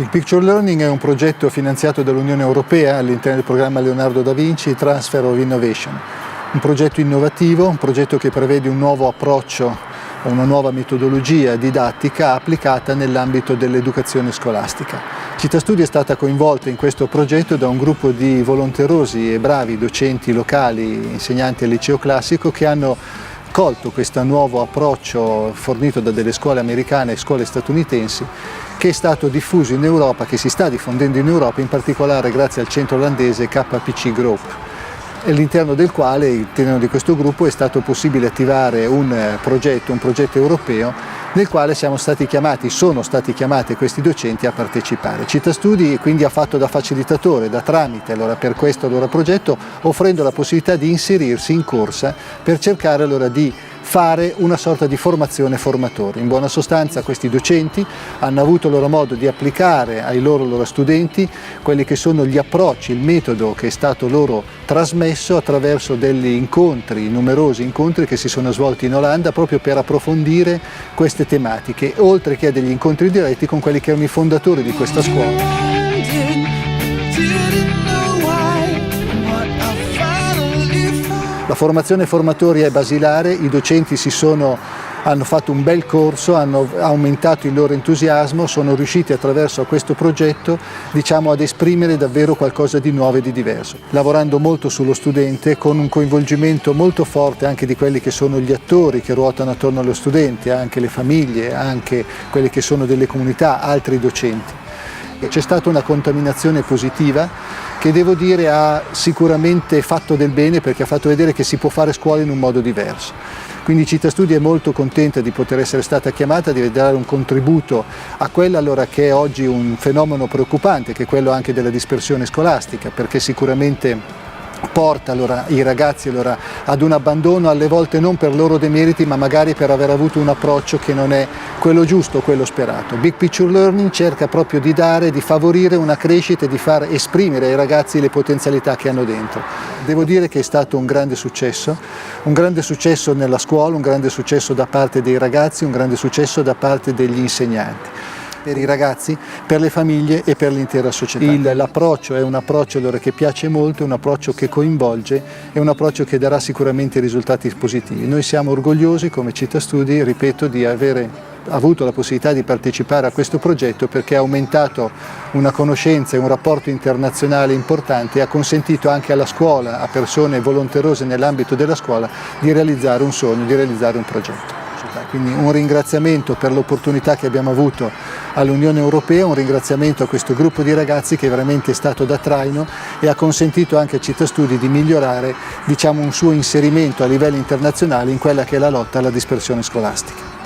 Big Picture Learning è un progetto finanziato dall'Unione Europea all'interno del programma Leonardo da Vinci Transfer of Innovation. Un progetto innovativo, un progetto che prevede un nuovo approccio, una nuova metodologia didattica applicata nell'ambito dell'educazione scolastica. Citastudi è stata coinvolta in questo progetto da un gruppo di volenterosi e bravi docenti locali, insegnanti al liceo classico, che hanno colto questo nuovo approccio fornito da delle scuole americane e scuole statunitensi, che è stato diffuso in Europa, che si sta diffondendo in Europa, in particolare grazie al centro olandese KPC Group, all'interno del quale, all'interno di questo gruppo, è stato possibile attivare un progetto europeo nel quale sono stati chiamati questi docenti a partecipare. Citastudi quindi ha fatto da facilitatore, da tramite per questo loro progetto, offrendo la possibilità di inserirsi in corsa per cercare di fare una sorta di formazione formatore. In buona sostanza questi docenti hanno avuto loro modo di applicare ai loro studenti quelli che sono gli approcci, il metodo che è stato loro trasmesso attraverso degli numerosi incontri che si sono svolti in Olanda proprio per approfondire queste tematiche, oltre che a degli incontri diretti con quelli che erano i fondatori di questa scuola. La formazione formatori è basilare, i docenti hanno fatto un bel corso, hanno aumentato il loro entusiasmo, sono riusciti attraverso questo progetto ad esprimere davvero qualcosa di nuovo e di diverso, lavorando molto sullo studente con un coinvolgimento molto forte anche di quelli che sono gli attori che ruotano attorno allo studente, anche le famiglie, anche quelle che sono delle comunità, altri docenti. C'è stata una contaminazione positiva che devo dire ha sicuramente fatto del bene, perché ha fatto vedere che si può fare scuola in un modo diverso. Quindi Citastudi è molto contenta di poter essere stata chiamata, di dare un contributo a quello che è oggi un fenomeno preoccupante, che è quello anche della dispersione scolastica, perché sicuramente porta i ragazzi ad un abbandono, alle volte non per loro demeriti, ma magari per aver avuto un approccio che non è quello giusto, quello sperato. Big Picture Learning cerca proprio di favorire una crescita e di far esprimere ai ragazzi le potenzialità che hanno dentro. Devo dire che è stato un grande successo nella scuola, un grande successo da parte dei ragazzi, un grande successo da parte degli insegnanti, per i ragazzi, per le famiglie e per l'intera società. L'approccio è un approccio che piace molto, è un approccio che coinvolge, è un approccio che darà sicuramente risultati positivi. Noi siamo orgogliosi come Citastudi, ripeto, di avere avuto la possibilità di partecipare a questo progetto, perché ha aumentato una conoscenza e un rapporto internazionale importante e ha consentito anche alla scuola, a persone volenterose nell'ambito della scuola, di realizzare un sogno, di realizzare un progetto. Quindi un ringraziamento per l'opportunità che abbiamo avuto all'Unione Europea, un ringraziamento a questo gruppo di ragazzi che veramente è stato da traino e ha consentito anche a Citastudi di migliorare un suo inserimento a livello internazionale in quella che è la lotta alla dispersione scolastica.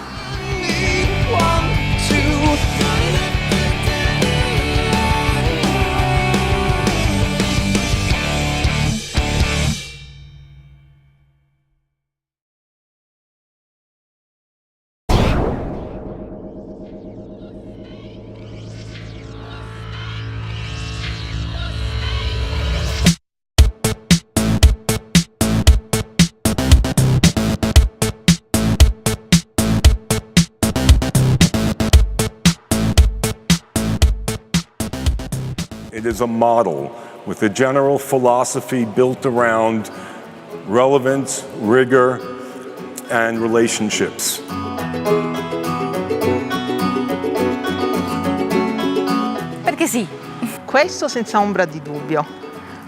It is a model with a general philosophy built around relevance, rigor, and relationships. Perché sì. Questo senza ombra di dubbio,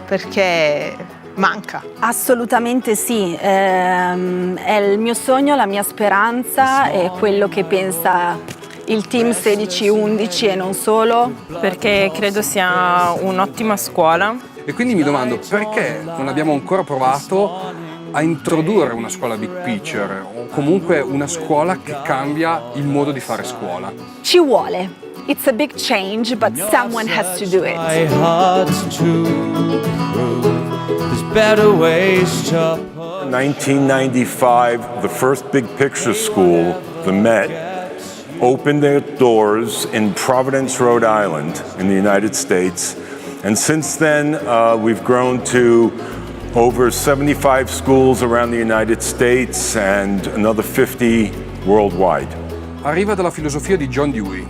perché manca. Assolutamente sì, è il mio sogno, la mia speranza, è quello che pensa il team 16-11 e non solo. Perché credo sia un'ottima scuola. E quindi mi domando perché non abbiamo ancora provato a introdurre una scuola big picture o comunque una scuola che cambia il modo di fare scuola. Ci vuole. It's a big change, but someone has to do it. 1995, the first big picture school, the Met, opened their doors in Providence, Rhode Island, in the United States. And since then, we've grown to over 75 schools around the United States and another 50 worldwide. Arriva dalla filosofia di John Dewey,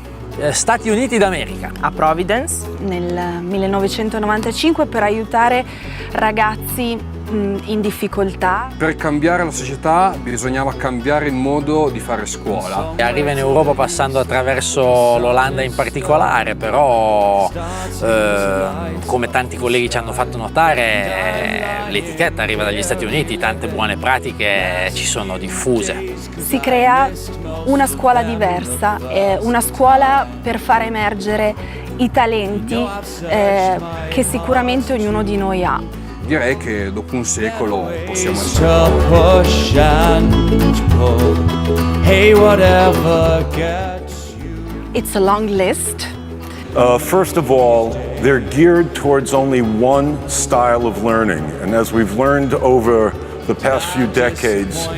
Stati Uniti d'America. A Providence. Nel 1995 per aiutare ragazzi in difficoltà. Per cambiare la società bisognava cambiare il modo di fare scuola. Arriva in Europa passando attraverso l'Olanda in particolare, però come tanti colleghi ci hanno fatto notare, l'etichetta arriva dagli Stati Uniti, tante buone pratiche ci sono diffuse. Si crea una scuola diversa, una scuola per far emergere i talenti che sicuramente ognuno di noi ha. Direi che dopo un secolo possiamo essere It's a long list. First of all, they're geared towards only one style of learning. And as we've learned over the past few decades,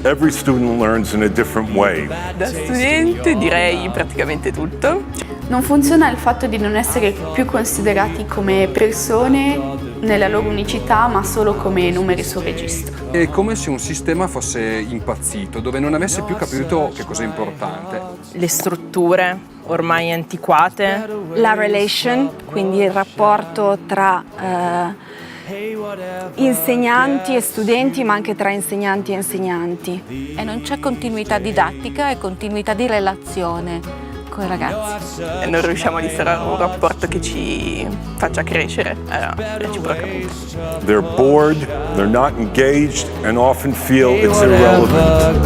every student learns in a different way. Da studente direi praticamente tutto. Non funziona il fatto di non essere più considerati come persone nella loro unicità, ma solo come numeri sul registro. È come se un sistema fosse impazzito, dove non avesse più capito che cosa è importante. Le strutture ormai antiquate. La relation, quindi il rapporto tra insegnanti e studenti, ma anche tra insegnanti e insegnanti. E non c'è continuità didattica e continuità di relazione con i ragazzi. E non riusciamo a instaurare un rapporto che ci faccia crescere reciprocamente. They're bored, they're not engaged, and often feel it's irrelevant.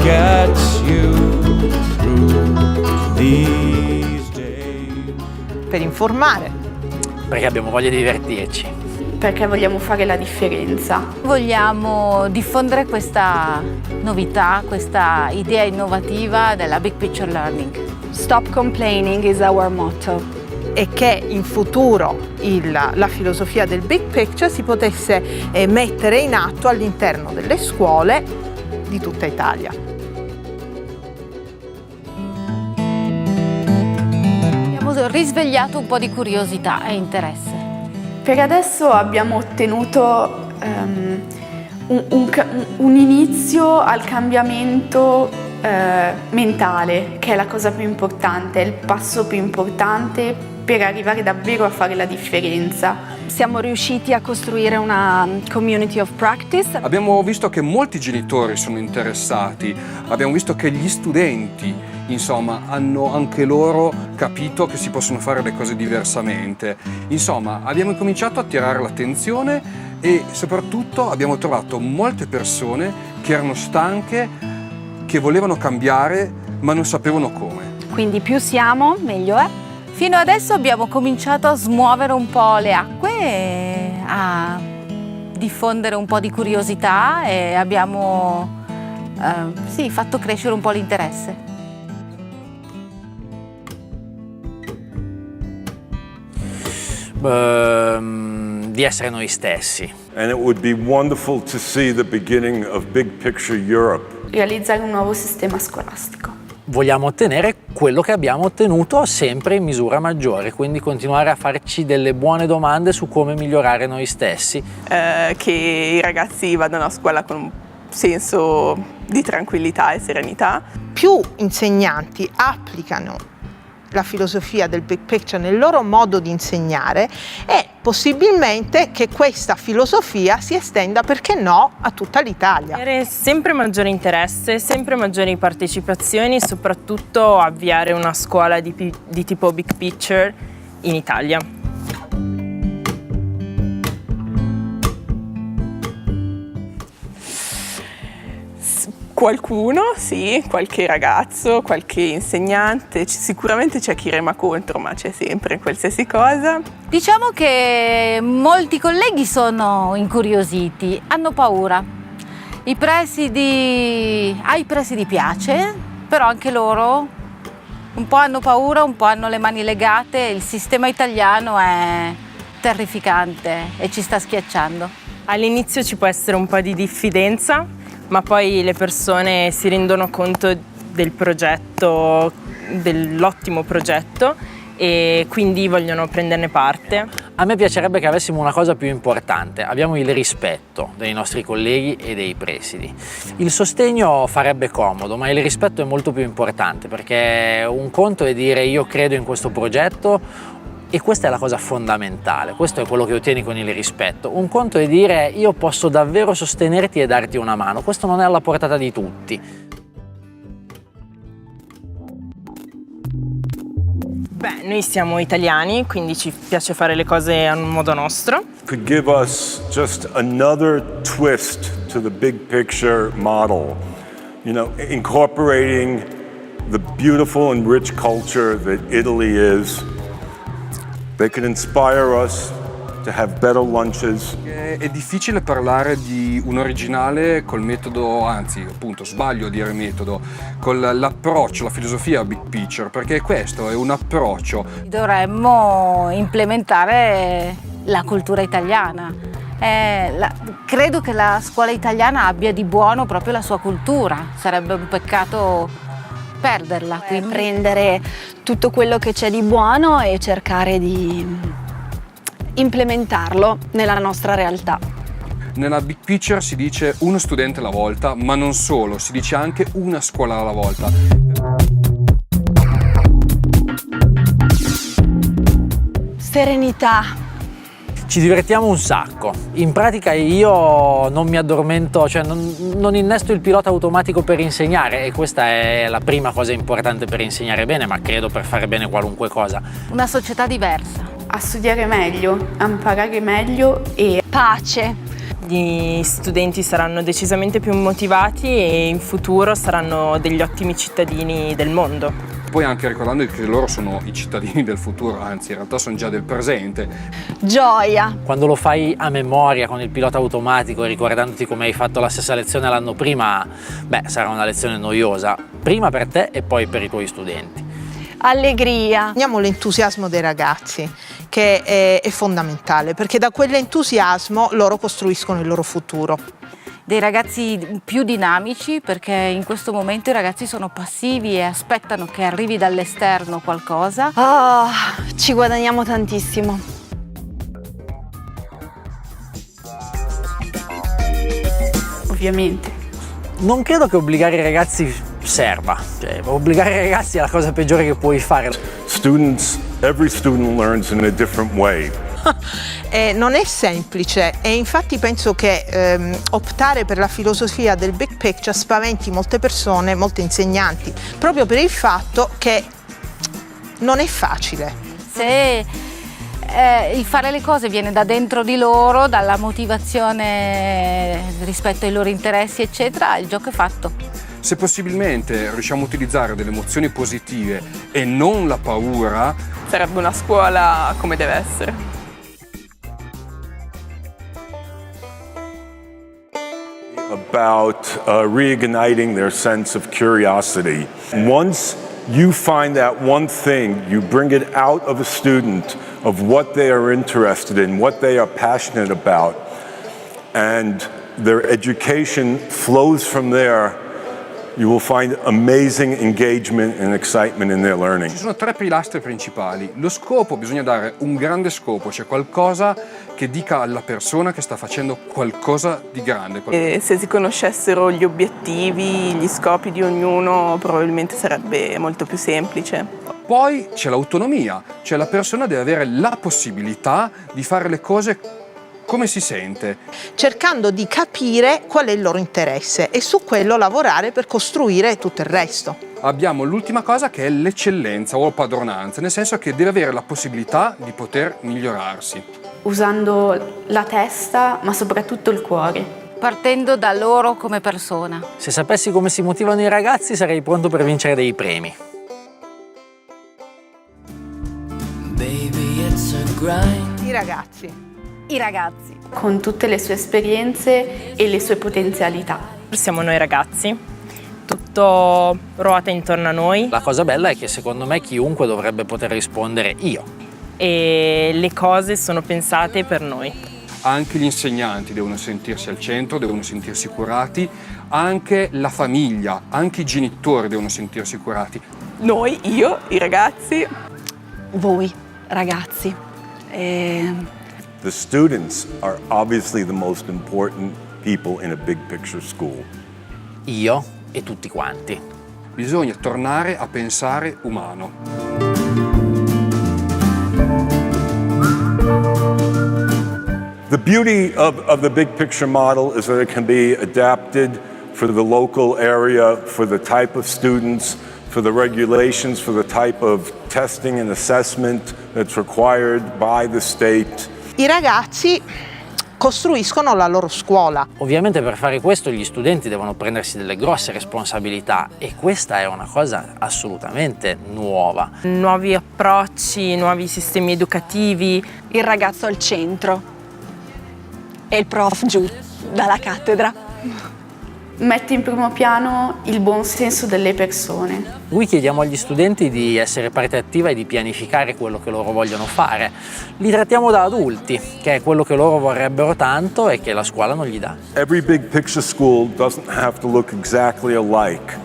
Per informare. Perché abbiamo voglia di divertirci. Perché vogliamo fare la differenza. Vogliamo diffondere questa novità, questa idea innovativa della Big Picture Learning. Stop complaining is our motto. E che in futuro la filosofia del Big Picture si potesse mettere in atto all'interno delle scuole di tutta Italia. Abbiamo risvegliato un po' di curiosità e interesse. Per adesso abbiamo ottenuto un inizio al cambiamento mentale, che è la cosa più importante, è il passo più importante per arrivare davvero a fare la differenza. Siamo riusciti a costruire una community of practice. Abbiamo visto che molti genitori sono interessati, abbiamo visto che gli studenti, insomma, hanno anche loro capito che si possono fare le cose diversamente. Insomma, abbiamo cominciato a attirare l'attenzione e soprattutto abbiamo trovato molte persone che erano stanche, che volevano cambiare ma non sapevano come. Quindi più siamo, meglio è. Fino adesso abbiamo cominciato a smuovere un po' le acque, e a diffondere un po' di curiosità e abbiamo fatto crescere un po' l'interesse. Di essere noi stessi. And it would be wonderful to see the beginning of Big Picture Europe. Realizzare un nuovo sistema scolastico. Vogliamo ottenere quello che abbiamo ottenuto sempre in misura maggiore, quindi continuare a farci delle buone domande su come migliorare noi stessi. Che i ragazzi vadano a scuola con un senso di tranquillità e serenità. Più insegnanti applicano la filosofia del Big Picture nel loro modo di insegnare e possibilmente che questa filosofia si estenda, perché no, a tutta l'Italia. Avere sempre maggiore interesse, sempre maggiori partecipazioni e soprattutto avviare una scuola di tipo Big Picture in Italia. Qualcuno, sì, qualche ragazzo, qualche insegnante, sicuramente c'è chi rema contro, ma c'è sempre qualsiasi cosa. Diciamo che molti colleghi sono incuriositi, hanno paura. Ai presidi piace, però anche loro un po' hanno paura, un po' hanno le mani legate. Il sistema italiano è terrificante e ci sta schiacciando. All'inizio ci può essere un po' di diffidenza, ma poi le persone si rendono conto del progetto, dell'ottimo progetto, e quindi vogliono prenderne parte. A me piacerebbe che avessimo una cosa più importante: abbiamo il rispetto dei nostri colleghi e dei presidi. Il sostegno farebbe comodo, ma il rispetto è molto più importante, perché un conto è dire io credo in questo progetto, e questa è la cosa fondamentale, questo è quello che ottieni con il rispetto. Un conto è dire io posso davvero sostenerti e darti una mano, questo non è alla portata di tutti. Beh, noi siamo italiani, quindi ci piace fare le cose a un modo nostro. Could give us just another twist to the big picture model, you know, incorporating the beautiful and rich culture that Italy is. They could inspire us to have better lunches. È difficile parlare di un originale col metodo, anzi appunto sbaglio a dire metodo, con l'approccio, la filosofia big picture, perché questo è un approccio. Dovremmo implementare la cultura italiana. Credo che la scuola italiana abbia di buono proprio la sua cultura, sarebbe un peccato perderla. Quindi prendere tutto quello che c'è di buono e cercare di implementarlo nella nostra realtà. Nella big picture si dice uno studente alla volta, ma non solo, si dice anche una scuola alla volta. Serenità. Ci divertiamo un sacco. In pratica io non mi addormento, cioè non innesto il pilota automatico per insegnare, e questa è la prima cosa importante per insegnare bene, ma credo per fare bene qualunque cosa. Una società diversa. A studiare meglio, a imparare meglio e Pace. Gli studenti saranno decisamente più motivati e in futuro saranno degli ottimi cittadini del mondo. Poi anche ricordando che loro sono i cittadini del futuro, anzi in realtà sono già del presente. Gioia. Quando lo fai a memoria con il pilota automatico, ricordandoti come hai fatto la stessa lezione l'anno prima, beh, sarà una lezione noiosa, prima per te e poi per i tuoi studenti. Allegria. Abbiamo l'entusiasmo dei ragazzi, che è fondamentale, perché da quell'entusiasmo loro costruiscono il loro futuro. Dei ragazzi più dinamici, perché in questo momento i ragazzi sono passivi e aspettano che arrivi dall'esterno qualcosa. Ci guadagniamo tantissimo. ovviamente. Non credo che obbligare i ragazzi serva, cioè, obbligare i ragazzi è la cosa peggiore che puoi fare. Every student learns in a different way. Non è semplice e infatti penso che optare per la filosofia del big picture spaventi molte persone, molti insegnanti, proprio per il fatto che non è facile. Se il fare le cose viene da dentro di loro, dalla motivazione rispetto ai loro interessi, eccetera, il gioco è fatto. Se possibilmente riusciamo a utilizzare delle emozioni positive e non la paura, sarebbe una scuola come deve essere. About reigniting their sense of curiosity. Once you find that one thing, you bring it out of a student of what they are interested in, what they are passionate about, and their education flows from there, you will find amazing engagement and excitement in their learning. Ci sono tre pilastri principali. Lo scopo, bisogna dare un grande scopo, cioè qualcosa che dica alla persona che sta facendo qualcosa di grande. E se si conoscessero gli obiettivi, gli scopi di ognuno, probabilmente sarebbe molto più semplice. Poi c'è l'autonomia, cioè la persona deve avere la possibilità di fare le cose come si sente, cercando di capire qual è il loro interesse e su quello lavorare per costruire tutto il resto. Abbiamo l'ultima cosa che è l'eccellenza o padronanza, nel senso che deve avere la possibilità di poter migliorarsi. Usando la testa, ma soprattutto il cuore. Partendo da loro come persona. Se sapessi come si motivano i ragazzi sarei pronto per vincere dei premi. I ragazzi. I ragazzi. Con tutte le sue esperienze e le sue potenzialità. Siamo noi ragazzi, tutto ruota intorno a noi. La cosa bella è che secondo me chiunque dovrebbe poter rispondere io. E le cose sono pensate per noi. Anche gli insegnanti devono sentirsi al centro, devono sentirsi curati, anche la famiglia, anche i genitori devono sentirsi curati. Noi, io, i ragazzi. Voi, ragazzi. The students are obviously the most important people in a big picture school. Io e tutti quanti. Bisogna tornare a pensare umano. The beauty of the big picture model is that it can be adapted for the local area, for the type of students, for the regulations, for the type of testing and assessment that's required by the state. I ragazzi costruiscono la loro scuola. Ovviamente per fare questo gli studenti devono prendersi delle grosse responsabilità e questa è una cosa assolutamente nuova. Nuovi approcci, nuovi sistemi educativi. Il ragazzo al centro e il prof giù dalla cattedra. Mette in primo piano il buon senso delle persone. Qui chiediamo agli studenti di essere parte attiva e di pianificare quello che loro vogliono fare. Li trattiamo da adulti, che è quello che loro vorrebbero tanto e che la scuola non gli dà. Every big picture school doesn't have to look exactly alike,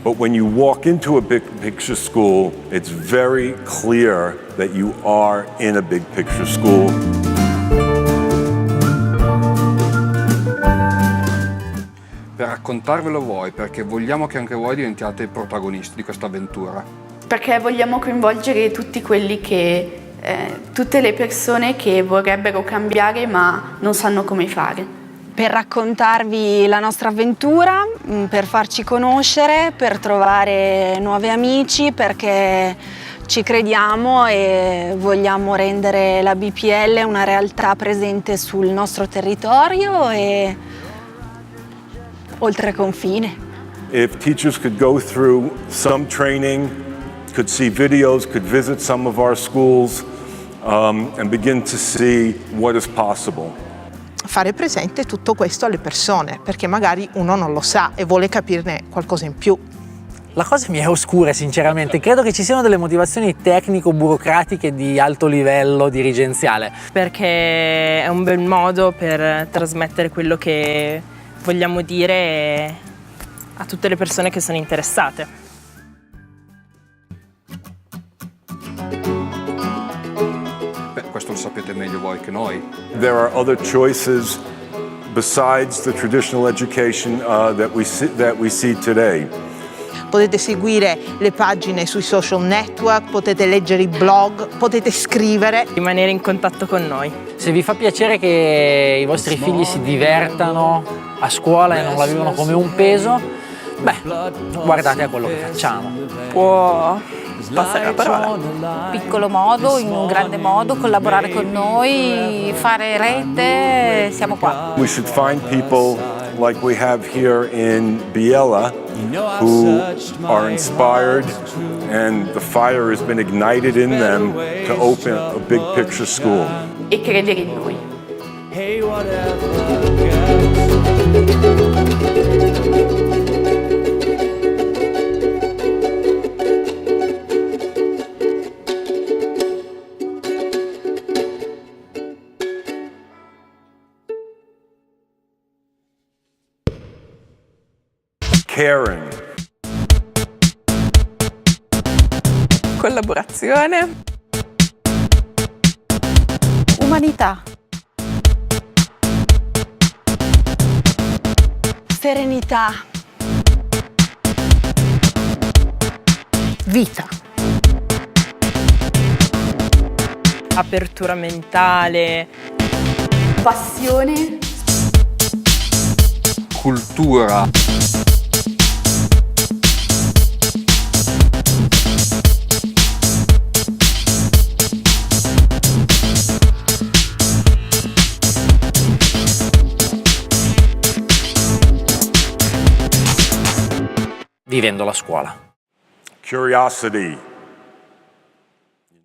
but when you walk into a big picture school, it's very clear that you are in a big picture school. Per raccontarvelo voi, perché vogliamo che anche voi diventiate i protagonisti di questa avventura. Perché vogliamo coinvolgere tutti quelli che, tutte le persone che vorrebbero cambiare ma non sanno come fare. Per raccontarvi la nostra avventura, per farci conoscere, per trovare nuovi amici, perché ci crediamo e vogliamo rendere la BPL una realtà presente sul nostro territorio e oltre confine. If teachers could go through some training, could see videos, could visit some of our schools, and begin to see what is possible. Fare presente tutto questo alle persone, perché magari uno non lo sa e vuole capirne qualcosa in più. La cosa mi è oscura sinceramente, credo che ci siano delle motivazioni tecnico-burocratiche di alto livello dirigenziale. Perché è un bel modo per trasmettere quello che vogliamo dire a tutte le persone che sono interessate. Beh, questo lo sapete meglio voi che noi. There are other choices besides the traditional education that we see today. Potete seguire le pagine sui social network, potete leggere i blog, potete scrivere. Rimanere in contatto con noi. Se vi fa piacere che i vostri figli si divertano a scuola e non la vivono come un peso, beh, guardate a quello che facciamo. Può passare la parola. Piccolo modo, in un grande modo, collaborare con noi, fare rete, siamo qua. We should find people like we have here in Biella who are inspired and the fire has been ignited in them to open a big picture school. E credere in noi. Caring. Collaborazione. Umanità. Serenità. Vita. Apertura mentale. Passione. Cultura. Vivendo la scuola. Curiosity.